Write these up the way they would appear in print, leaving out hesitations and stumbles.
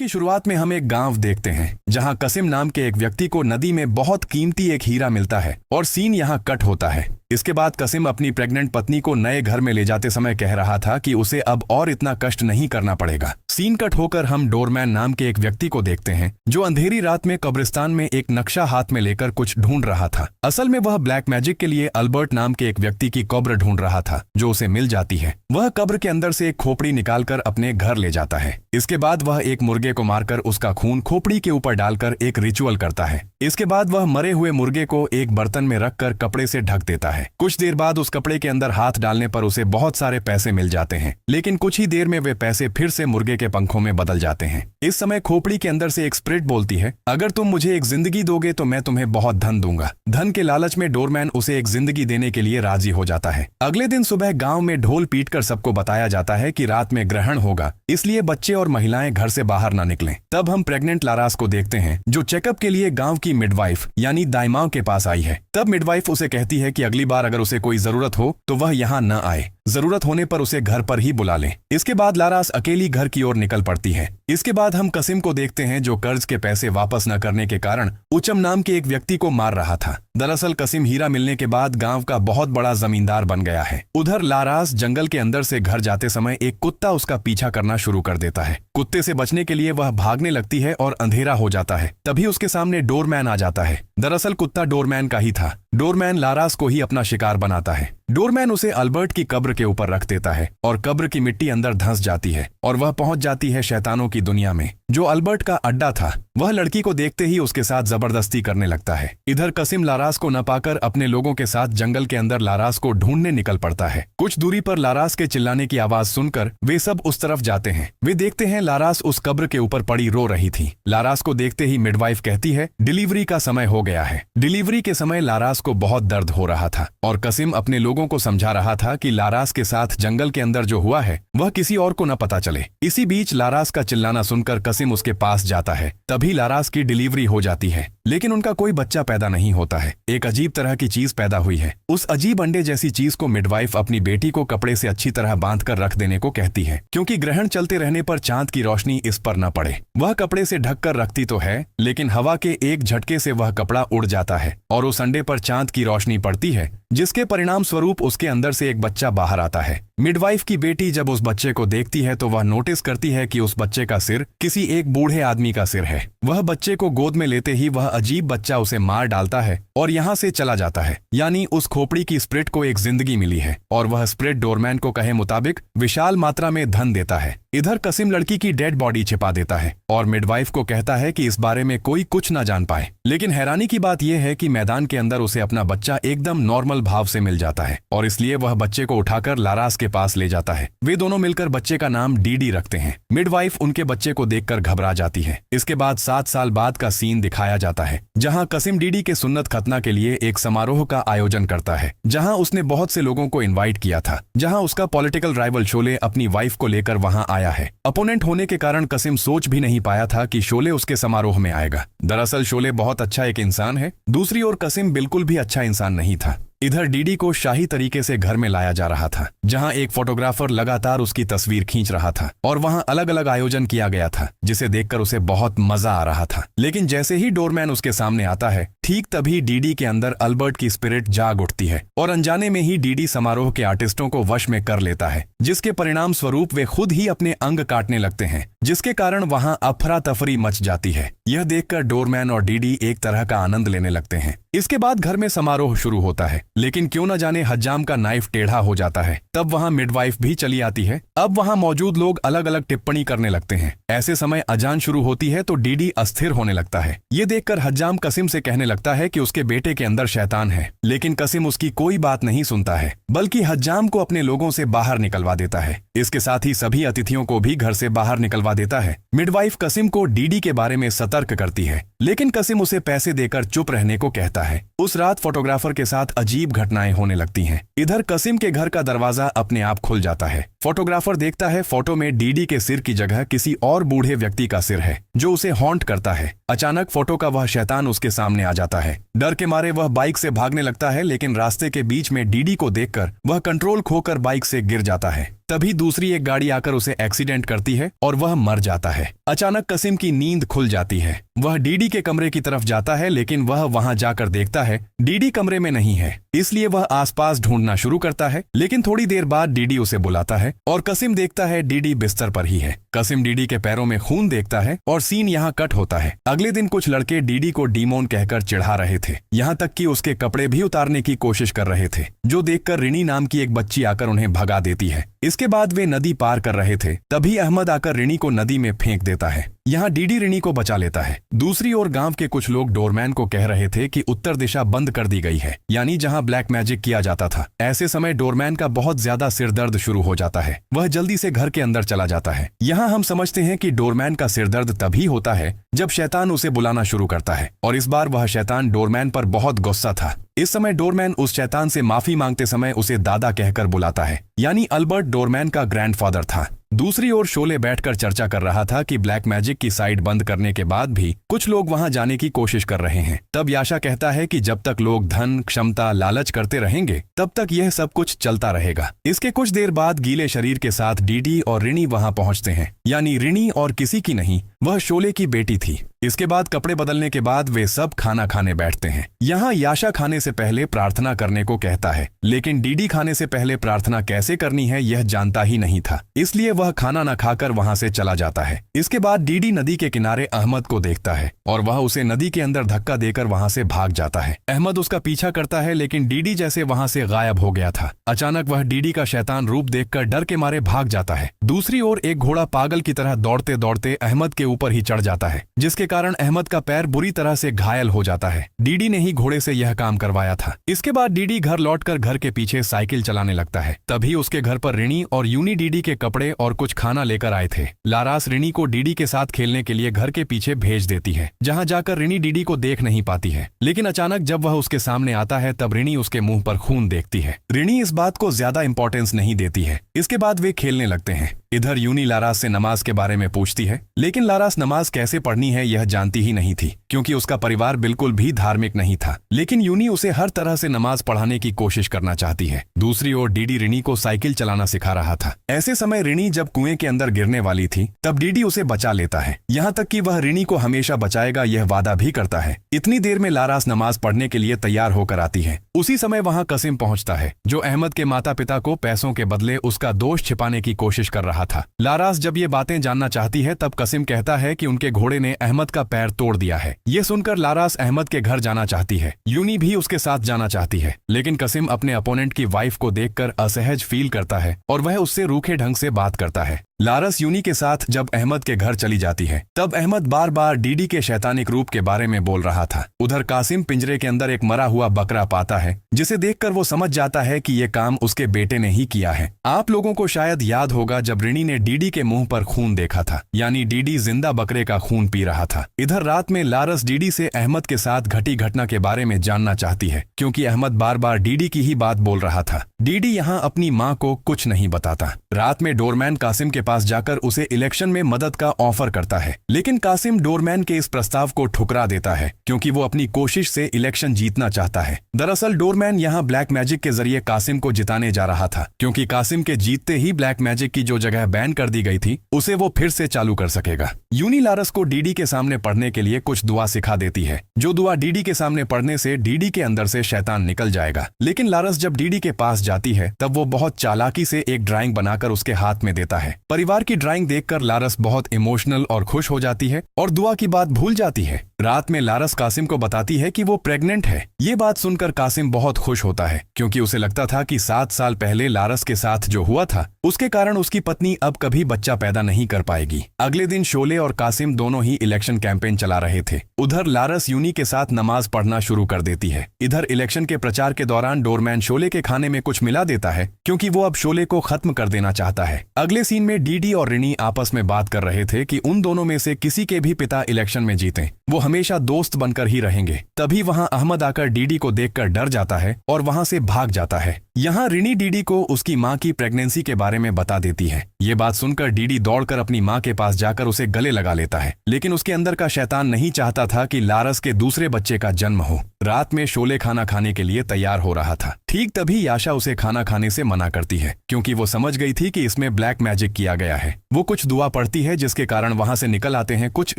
की शुरुआत में हम एक गांव देखते हैं जहां कसिम नाम के एक व्यक्ति को नदी में बहुत कीमती एक हीरा मिलता है और सीन यहां कट होता है। इसके बाद कसिम अपनी प्रेग्नेंट पत्नी को नए घर में ले जाते समय कह रहा था कि उसे अब और इतना कष्ट नहीं करना पड़ेगा। सीन कट होकर हम डोरमैन नाम के एक व्यक्ति को देखते हैं जो अंधेरी रात में कब्रिस्तान में एक नक्शा हाथ में लेकर कुछ ढूंढ रहा था। असल में वह ब्लैक मैजिक के लिए अल्बर्ट नाम के एक व्यक्ति की कब्र ढूंढ रहा था जो उसे मिल जाती है। वह कब्र के अंदर से एक खोपड़ी निकालकर अपने घर ले जाता है। इसके बाद वह एक मुर्गे को मारकर उसका खून खोपड़ी के ऊपर डालकर एक रिचुअल करता है। इसके बाद वह मरे हुए मुर्गे को एक बर्तन में रखकर कपड़े से ढक देता है। कुछ देर बाद उस कपड़े के अंदर हाथ डालने पर उसे बहुत सारे पैसे मिल जाते हैं, लेकिन कुछ ही देर में वे पैसे फिर से मुर्गे के पंखों में बदल जाते हैं। इस समय खोपड़ी के अंदर से एक स्पिरिट बोलती है, अगर तुम मुझे एक जिंदगी दोगे तो मैं तुम्हें बहुत धन दूंगा। धन के लालच में डोरमैन उसे एक जिंदगी देने के लिए राजी हो जाता है। अगले दिन सुबह गांव में ढोल पीटकर सबको बताया जाता है कि रात में ग्रहण होगा, इसलिए बच्चे और महिलाएं घर से बाहर न निकलें। तब हम प्रेग्नेंट लारास को देखते हैं जो चेकअप के लिए गांव की मिडवाइफ यानी दाईमाओं के पास आई है। तब मिडवाइफ उसे कहती है कि अगली बार अगर उसे कोई जरूरत हो तो वह यहाँ न आए, जरूरत होने पर उसे घर पर ही बुला लें। इसके बाद लारास अकेली घर की ओर निकल पड़ती है। इसके बाद हम कसिम को देखते हैं जो कर्ज के पैसे वापस न करने के कारण उचम नाम के एक व्यक्ति को मार रहा था। दरअसल कसिम हीरा मिलने के बाद गांव का बहुत बड़ा जमींदार बन गया है। उधर लारास जंगल के अंदर से घर जाते समय एक कुत्ता उसका पीछा करना शुरू कर देता है। कुत्ते से बचने के लिए वह भागने लगती है और अंधेरा हो जाता है। तभी उसके सामने डोरमैन आ जाता है। दरअसल कुत्ता डोरमैन का ही था। डोरमैन लारास को ही अपना शिकार बनाता है। डोरमैन उसे अल्बर्ट की कब्र के ऊपर रख देता है और कब्र की मिट्टी अंदर धंस जाती है और वह पहुंच जाती है शैतानों की दुनिया में जो अल्बर्ट का अड्डा था। वह लड़की को देखते ही उसके साथ जबरदस्ती करने लगता है। इधर कसिम लारास को न पाकर अपने लोगों के साथ जंगल के अंदर लारास को ढूंढने निकल पड़ता है। कुछ दूरी पर लारास के चिल्लाने की आवाज सुनकर वे सब उस तरफ जाते हैं। वे देखते हैं लारास उस कब्र के ऊपर पड़ी रो रही थी। लारास को देखते ही मिडवाइफ कहती है डिलीवरी का समय हो गया है। डिलीवरी के समय लारास को बहुत दर्द हो रहा था और कसिम अपने लोगों को समझा रहा था कि लारास के साथ जंगल के अंदर जो हुआ है वह किसी और को न पता चले। इसी बीच लारास का चिल्लाना सुनकर कसिम उसके पास जाता है। तभी लारास की डिलीवरी हो जाती है, लेकिन उनका कोई बच्चा पैदा नहीं होता है। एक अजीब तरह की चीज पैदा हुई है। उस अजीब अंडे जैसी चीज को मिडवाइफ अपनी बेटी को कपड़े से अच्छी तरह बांधकर रख देने को कहती है, क्योंकि ग्रहण चलते रहने पर चांद की रोशनी इस पर न पड़े। वह कपड़े से ढककर रखती तो है, लेकिन हवा के एक झटके से वह कपड़ा उड़ जाता है और उस अंडे पर चांद की रोशनी पड़ती है, जिसके परिणाम स्वरूप उसके अंदर से एक बच्चा बाहर आता है। मिडवाइफ की बेटी जब उस बच्चे को देखती है तो वह नोटिस करती है कि उस बच्चे का सिर किसी एक बूढ़े आदमी का सिर है। वह बच्चे को गोद में लेते ही वह अजीब बच्चा उसे मार डालता है और यहाँ से चला जाता है। यानी उस खोपड़ी की स्पिरिट को एक जिंदगी मिली है और वह स्पिरिट डोरमैन को कहे मुताबिक विशाल मात्रा में धन देता है। इधर कसिम लड़की की डेड बॉडी छिपा देता है और मिडवाइफ को कहता है कि इस बारे में कोई कुछ न जान पाए। लेकिन हैरानी की बात यह है कि मैदान के अंदर उसे अपना बच्चा एकदम नॉर्मल भाव से मिल जाता है और इसलिए वह बच्चे को उठाकर लारास के पास ले जाता है। वे दोनों मिलकर बच्चे का नाम डीडी रखते हैं। मिडवाइफ उनके बच्चे को देखकर घबरा जाती है। इसके बाद 7 साल बाद का सीन दिखाया जाता है जहां कसिम डीडी के सुन्नत खतना के लिए एक समारोह का आयोजन करता है, जहां उसने बहुत से लोगों को इनवाइट किया था, जहां उसका पॉलिटिकल राइवल शोले अपनी वाइफ को लेकर वहां आया है। अपोनेंट होने के कारण कसिम सोच भी नहीं पाया था कि शोले उसके समारोह में आएगा। दरअसल शोले बहुत अच्छा एक इंसान है, दूसरी ओर कसिम बिल्कुल भी अच्छा इंसान नहीं था। इधर डीडी को शाही तरीके से घर में लाया जा रहा था, जहां एक फोटोग्राफर लगातार उसकी तस्वीर खींच रहा था और वहां अलग अलग आयोजन किया गया था, जिसे देखकर उसे बहुत मजा आ रहा था। लेकिन जैसे ही डोरमैन उसके सामने आता है, ठीक तभी डीडी के अंदर अल्बर्ट की स्पिरिट जाग उठती है और अनजाने में ही डीडी समारोह के आर्टिस्टों को वश में कर लेता है, जिसके परिणाम स्वरूप वे खुद ही अपने अंग काटने लगते हैं, जिसके कारण वहां अफरा तफरी मच जाती है। यह देखकर डोरमैन और डीडी एक तरह का आनंद लेने लगते हैं। इसके बाद घर में समारोह शुरू होता है, लेकिन क्यों न जाने हज्जाम का नाइफ टेढ़ा हो जाता है। तब वहां मिडवाइफ भी चली आती है। अब वहां मौजूद लोग अलग अलग टिप्पणी करने लगते हैं। ऐसे समय अजान शुरू होती है तो डीडी अस्थिर होने लगता है। ये देखकर हज्जाम कसिम से कहने लगता है कि उसके बेटे के अंदर शैतान है, लेकिन कसिम उसकी कोई बात नहीं सुनता है, बल्कि हज्जाम को अपने लोगों से बाहर निकलवा देता है। इसके साथ ही सभी अतिथियों को भी घर से बाहर निकलवा देता है। मिडवाइफ कसिम को डीडी के बारे में सतर्क करती है, लेकिन कसिम उसे पैसे देकर चुप रहने को कहता है। उस रात फोटोग्राफर के साथ अजीब घटनाएं होने लगती हैं। इधर कसिम के घर का दरवाजा अपने आप खुल जाता है। फोटोग्राफर देखता है फोटो में डीडी के सिर की जगह किसी और बूढ़े व्यक्ति का सिर है जो उसे हॉन्ट करता है। अचानक फोटो का वह शैतान उसके सामने आ जाता है। डर के मारे वह बाइक से भागने लगता है, लेकिन रास्ते के बीच में डीडी को देखकर वह कंट्रोल खोकर बाइक से गिर जाता है। तभी दूसरी एक गाड़ी आकर उसे एक्सीडेंट करती है और वह मर जाता है। अचानक कसिम की नींद खुल जाती है। वह डीडी के कमरे की तरफ जाता है, लेकिन वह वहां जाकर देखता है डीडी कमरे में नहीं है। इसलिए वह आसपास ढूंढना शुरू करता है, लेकिन थोड़ी देर बाद डीडी उसे बुलाता है और कसिम देखता है डीडी बिस्तर पर ही है। कसिम डीडी के पैरों में खून देखता है और सीन यहाँ कट होता है। अगले दिन कुछ लड़के डीडी को डीमोन कहकर चिढ़ा रहे थे, यहाँ तक कि उसके कपड़े भी उतारने की कोशिश कर रहे थे, जो देखकर रिनी नाम की एक बच्ची आकर उन्हें भगा देती है। इसके बाद वे नदी पार कर रहे थे, तभी अहमद आकर रिनी को नदी में फेंक देता है। यहाँ डीडी रिनी को बचा लेता है। दूसरी ओर गांव के कुछ लोग डोरमैन को कह रहे थे कि उत्तर दिशा बंद कर दी गई है, यानी जहां ब्लैक मैजिक किया जाता था। ऐसे समय डोरमैन का बहुत ज्यादा सिरदर्द शुरू हो जाता है। वह जल्दी से घर के अंदर चला जाता है। यहाँ हम समझते हैं कि डोरमैन का सिरदर्द तभी होता है जब शैतान उसे बुलाना शुरू करता है, और इस बार वह शैतान डोरमैन पर बहुत गुस्सा था। इस समय डोरमैन उस शैतान से माफी मांगते समय उसे दादा कहकर बुलाता है, यानी अल्बर्ट डोरमैन का ग्रैंडफादर था। दूसरी ओर शोले बैठकर चर्चा कर रहा था कि ब्लैक मैजिक की साइट बंद करने के बाद भी कुछ लोग वहां जाने की कोशिश कर रहे हैं। तब याशा कहता है कि जब तक लोग धन, क्षमता, लालच करते रहेंगे तब तक यह सब कुछ चलता रहेगा। इसके कुछ देर बाद गीले शरीर के साथ डीडी और रिनी वहां पहुंचते हैं, यानी रिनी और किसी की नहीं, वह शोले की बेटी थी। इसके बाद कपड़े बदलने के बाद वे सब खाना खाने बैठते हैं। यहाँ याशा खाने से पहले प्रार्थना करने को कहता है, लेकिन डीडी खाने से पहले प्रार्थना कैसे करनी है यह जानता ही नहीं था, इसलिए वह खाना न खाकर वहां से चला जाता है। इसके बाद डीडी नदी के किनारे अहमद को देखता है और वह उसे नदी के अंदर धक्का देकर वहां से भाग जाता है। अहमद उसका पीछा करता है, लेकिन डीडी जैसे वहां से गायब हो गया था। अचानक वह डीडी का शैतान रूप देखकर डर के मारे भाग जाता है। दूसरी ओर एक घोड़ा पागल की तरह दौड़ते दौड़ते अहमद के ऊपर ही चढ़ जाता है, जिसके कारण अहमद का पैर बुरी तरह से घायल हो जाता है। डीडी ने ही घोड़े से यह काम करवाया था। इसके बाद डीडी घर लौटकर घर के पीछे साइकिल चलाने लगता है। तभी उसके घर पर रिनी और यूनी डीडी के कपड़े और कुछ खाना लेकर आए थे। लारास रिनी को डीडी के साथ खेलने के लिए घर के पीछे भेज देती है, जहां जाकर रिनी डीडी को देख नहीं पाती है। लेकिन अचानक जब वह उसके सामने आता है तब रिनी उसके मुंह पर खून देखती है। रिनी इस बात को ज्यादा इंपॉर्टेंस नहीं देती है। इसके बाद वे खेलने लगते हैं। इधर यूनी लारास से नमाज के बारे में पूछती है, लेकिन लारास नमाज कैसे पढ़नी है यह जानती ही नहीं थी, क्योंकि उसका परिवार बिल्कुल भी धार्मिक नहीं था। लेकिन यूनी उसे हर तरह से नमाज पढ़ाने की कोशिश करना चाहती है। दूसरी ओर डीडी रिनी को साइकिल चलाना सिखा रहा था। ऐसे समय रिनी जब कुएं के अंदर गिरने वाली थी तब डीडी उसे बचा लेता है। यहाँ तक कि वह रिनी को हमेशा बचाएगा यह वादा भी करता है। इतनी देर में लारास नमाज पढ़ने के लिए तैयार होकर आती है। उसी समय वहाँ कसिम पहुँचता है, जो अहमद के माता पिता को पैसों के बदले उसका दोष छिपाने की कोशिश कर रहा था। लारास जब ये बातें जानना चाहती है तब कसिम कहता है कि उनके घोड़े ने अहमद का पैर तोड़ दिया है। ये सुनकर लारास अहमद के घर जाना चाहती है। यूनी भी उसके साथ जाना चाहती है, लेकिन कसिम अपने अपोनेंट की वाइफ को देखकर असहज फील करता है और वह उससे रूखे ढंग से बात करता है। लारस यूनी के साथ जब अहमद के घर चली जाती है तब अहमद बार बार डीडी के शैतानिक रूप के बारे में बोल रहा था। उधर कासिम पिंजरे के अंदर एक मरा हुआ बकरा पाता है, जिसे देखकर वो समझ जाता है कि ये काम उसके बेटे ने ही किया है। आप लोगों को शायद याद होगा जब रिनी ने डीडी के मुंह पर खून देखा था, यानी डीडी जिंदा बकरे का खून पी रहा था। इधर रात में लारस डीडी से अहमद के साथ घटी घटना के बारे में जानना चाहती है, क्योंकि अहमद बार बार डीडी की ही बात बोल रहा था। डीडी यहाँ अपनी माँ को कुछ नहीं बताता। रात में डोरमैन कासिम के पास जाकर उसे इलेक्शन में मदद का ऑफर करता है, लेकिन कासिम डोरमैन के इस प्रस्ताव को ठुकरा देता है, क्योंकि वो अपनी कोशिश से इलेक्शन जीतना चाहता है। दरअसल डोरमैन यहाँ ब्लैक मैजिक के जरिए कासिम को जिताने जा रहा था, क्योंकि कासिम के जीतते ही ब्लैक मैजिक की जो जगह बैन कर दी गई थी उसे वो फिर से चालू कर सकेगा। यूनी लारस को डीडी के सामने पढ़ने के लिए कुछ दुआ सिखा देती है, जो दुआ डीडी के सामने पढ़ने से डीडी के अंदर से शैतान निकल जाएगा। लेकिन लारस जब डीडी के पास जाती है तब वो बहुत चालाकी से एक ड्राइंग बनाकर उसके हाथ में देता है। परिवार की ड्राइंग देखकर लारस बहुत इमोशनल और खुश हो जाती है और दुआ की बात भूल जाती है। रात में लारस कासिम को बताती है कि वो प्रेग्नेंट है। ये बात सुनकर कासिम बहुत खुश होता है, क्योंकि उसे लगता था कि 7 साल पहले लारस के साथ जो हुआ था उसके कारण उसकी पत्नी अब कभी बच्चा पैदा नहीं कर पाएगी। अगले दिन शोले और कासिम दोनों ही इलेक्शन कैंपेन चला रहे थे। उधर लारस यूनी के साथ नमाज पढ़ना शुरू कर देती है। इधर इलेक्शन के प्रचार के दौरान डोरमैन शोले के खाने में कुछ मिला देता है, क्योंकि वो अब शोले को खत्म कर देना चाहता है। अगले सीन में डीडी और रिनी आपस में बात कर रहे थे कि उन दोनों में से किसी के भी पिता इलेक्शन में जीते, वो हमेशा दोस्त बनकर ही रहेंगे। तभी वहाँ अहमद आकर डीडी को देखकर डर जाता है और वहाँ से भाग जाता है। यहाँ रिनी डीडी को उसकी माँ की प्रेगनेंसी के बारे में बता देती है। ये बात सुनकर डीडी दौड़कर अपनी माँ के पास जाकर उसे गले लगा लेता है, लेकिन उसके अंदर का शैतान नहीं चाहता था कि लारस के दूसरे बच्चे का जन्म हो। रात में शोले खाना खाने के लिए तैयार हो रहा था। ठीक तभी याशा उसे खाना खाने से मना करती है, क्योंकि वो समझ गई थी कि इसमें ब्लैक मैजिक किया गया है। वो कुछ दुआ पढ़ती है, जिसके कारण वहां से निकल आते हैं कुछ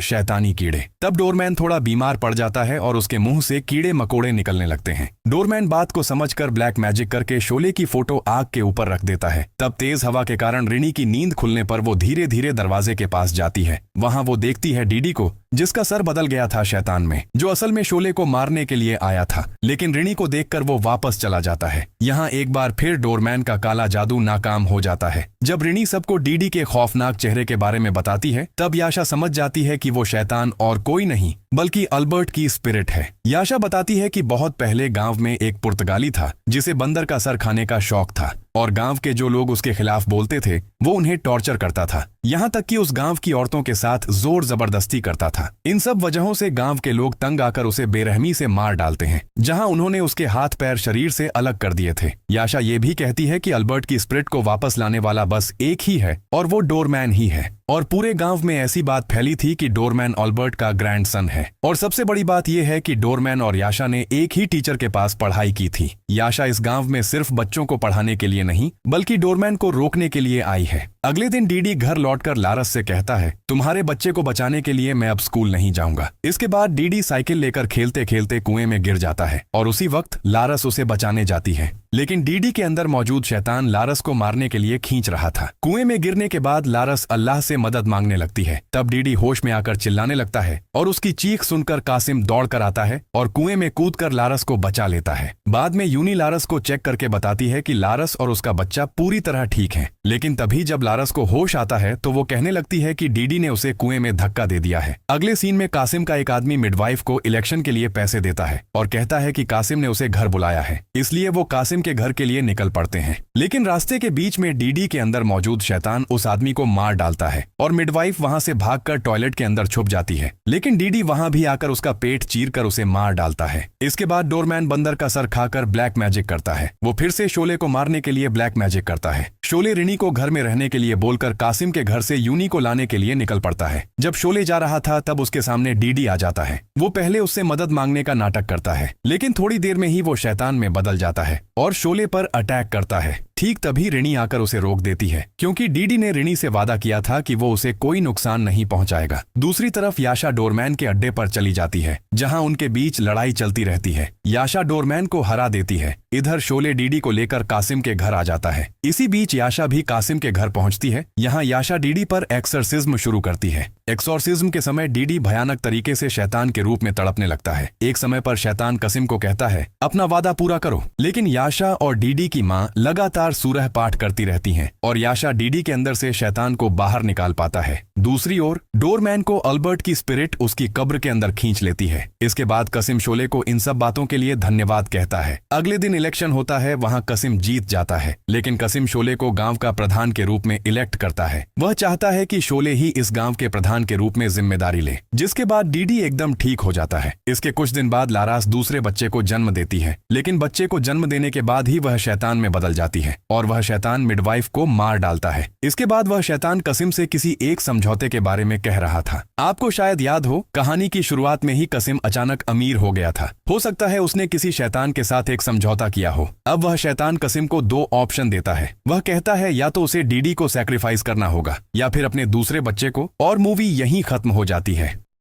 शैतानी कीड़े। तब डोरमैन थोड़ा बीमार पड़ जाता है और उसके मुंह से कीड़े मकोड़े निकलने लगते हैं। डोरमैन बात को समझकर ब्लैक मैजिक करके शोले की फोटो आग के ऊपर रख देता है। तब तेज हवा के कारण रिनी की नींद खुलने पर वो धीरे धीरे दरवाजे के पास जाती है। वहां वो देखती है डीडी को, जिसका सर बदल गया था शैतान में, जो असल में शोले को मारने के लिए आया था। लेकिन रिनी को देखकर वो वापस चला जाता है। यहाँ एक बार फिर डोरमैन का काला जादू नाकाम हो जाता है। जब रिनी सबको डीडी के खौफनाक चेहरे के बारे में बताती है, तब याशा समझ जाती है कि वो शैतान और कोई नहीं बल्कि अल्बर्ट की स्पिरिट है। याशा बताती है कि बहुत पहले गांव में एक पुर्तगाली था जिसे बंदर का सर खाने का शौक था, और गांव के जो लोग उसके खिलाफ बोलते थे वो उन्हें टॉर्चर करता था, यहाँ तक कि उस गांव की औरतों के साथ जोर जबरदस्ती करता था। इन सब वजहों से गांव के लोग तंग आकर उसे बेरहमी से मार डालते हैं, जहां उन्होंने उसके हाथ पैर शरीर से अलग कर दिए थे। याशा ये भी कहती है कि अल्बर्ट की स्पिरिट को वापस लाने वाला बस एक ही है और वो डोरमैन ही है। और पूरे गांव में ऐसी बात फैली थी कि डोरमैन अल्बर्ट का ग्रैंडसन है। और सबसे बड़ी बात यह है कि डोरमैन और याशा ने एक ही टीचर के पास पढ़ाई की थी। याशा इस गांव में सिर्फ बच्चों को पढ़ाने के लिए नहीं बल्कि डोरमैन को रोकने के लिए आई है। अगले दिन डीडी घर लौटकर लारस से कहता है, तुम्हारे बच्चे को बचाने के लिए मैं अब स्कूल नहीं जाऊंगा। इसके बाद डीडी साइकिल लेकर खेलते खेलते कुएं में गिर जाता है और उसी वक्त लारस उसे बचाने जाती है, लेकिन डीडी के अंदर मौजूद शैतान लारस को मारने के लिए खींच रहा था। कुएं में गिरने के बाद लारस अल्लाह से मदद मांगने लगती है। तब डीडी होश में आकर चिल्लाने लगता है और उसकी चीख सुनकर कासिम दौड़ कर आता है और कुएं में कूदकर लारस को बचा लेता है। बाद में यूनी लारस को चेक करके बताती है कि लारस और उसका बच्चा पूरी तरह ठीक है। लेकिन तभी जब लारस को होश आता है तो वो कहने लगती है कि डीडी ने उसे कुएं में धक्का दे दिया है। अगले सीन में कासिम का एक आदमी मिडवाइफ को इलेक्शन के लिए पैसे देता है और कहता है कि कासिम ने उसे घर बुलाया है, इसलिए वो कासिम के घर के लिए निकल पड़ते हैं। लेकिन रास्ते के बीच में डीडी के अंदर मौजूद शैतान उस आदमी को मार डालता है और मिडवाइफ वहां से भागकर टॉयलेट के अंदर छुप जाती है। लेकिन डीडी वहां भी आकर उसका पेट चीरकर उसे मार डालता है। इसके बाद डोरमैन बंदर का सर खाकर ब्लैक मैजिक करता है। वो फिर से शोले को मारने के लिए ब्लैक मैजिक करता है। शोले रिनी को घर में रहने के लिए बोलकर कासिम के घर से यूनी को लाने के लिए निकल पड़ता है। जब शोले जा रहा था तब उसके सामने डीडी आ जाता है। वो पहले उससे मदद मांगने का नाटक करता है, लेकिन थोड़ी देर में ही वो शैतान में बदल जाता है और शोले पर अटैक करता है। ठीक तभी रिनी आकर उसे रोक देती है, क्योंकि डीडी ने रिनी से वादा किया था कि वो उसे कोई नुकसान नहीं पहुंचाएगा। दूसरी तरफ याशा डोरमैन के अड्डे पर चली जाती है, जहां उनके बीच लड़ाई चलती रहती है। याशा डोरमैन को हरा देती है। इधर शोले डीडी को लेकर कासिम के घर आ जाता है। इसी बीच याशा भी कासिम के घर पहुंचती है। यहाँ याशा डीडी पर एक्सोर्सिज्म शुरू करती है। एक्सोर्सिज्म के समय डीडी भयानक तरीके से शैतान के रूप में तड़पने लगता है। एक समय पर शैतान कासिम को कहता है, अपना वादा पूरा करो, लेकिन याशा और डीडी की माँ लगातार सूरह पाठ करती रहती हैं और याशा डीडी के अंदर से शैतान को बाहर निकाल पाता है। दूसरी ओर डोरमैन को अल्बर्ट की स्पिरिट उसकी कब्र के अंदर खींच लेती है। इसके बाद कासिम शोले को इन सब बातों के लिए धन्यवाद कहता है। अगले दिन इलेक्शन होता है, वहां कासिम जीत जाता है, लेकिन कासिम शोले को गांव का प्रधान के रूप में इलेक्ट करता है। वह चाहता है कि शोले ही इस गांव के प्रधान के रूप में जिम्मेदारी ले, जिसके बाद डीडी एकदम ठीक हो जाता है। इसके कुछ दिन बाद लारास दूसरे बच्चे को जन्म देती है, लेकिन बच्चे को जन्म देने के बाद ही वह शैतान में बदल जाती है और वह शैतान मिडवाइफ को मार डालता है। इसके बाद वह शैतान कासिम से किसी एक समझौते के बारे में कह रहा था। आपको शायद याद हो, कहानी की शुरुआत में ही कासिम अचानक अमीर हो गया था। हो सकता है उसने किसी शैतान के साथ एक समझौता किया हो। अब वह शैतान कासिम को दो ऑप्शन देता है। वह कहता है या तो उसे डीडी को सैक्रिफाइस करना होगा या फिर अपने दूसरे बच्चे को, और मूवी यहीं खत्म हो जाती है।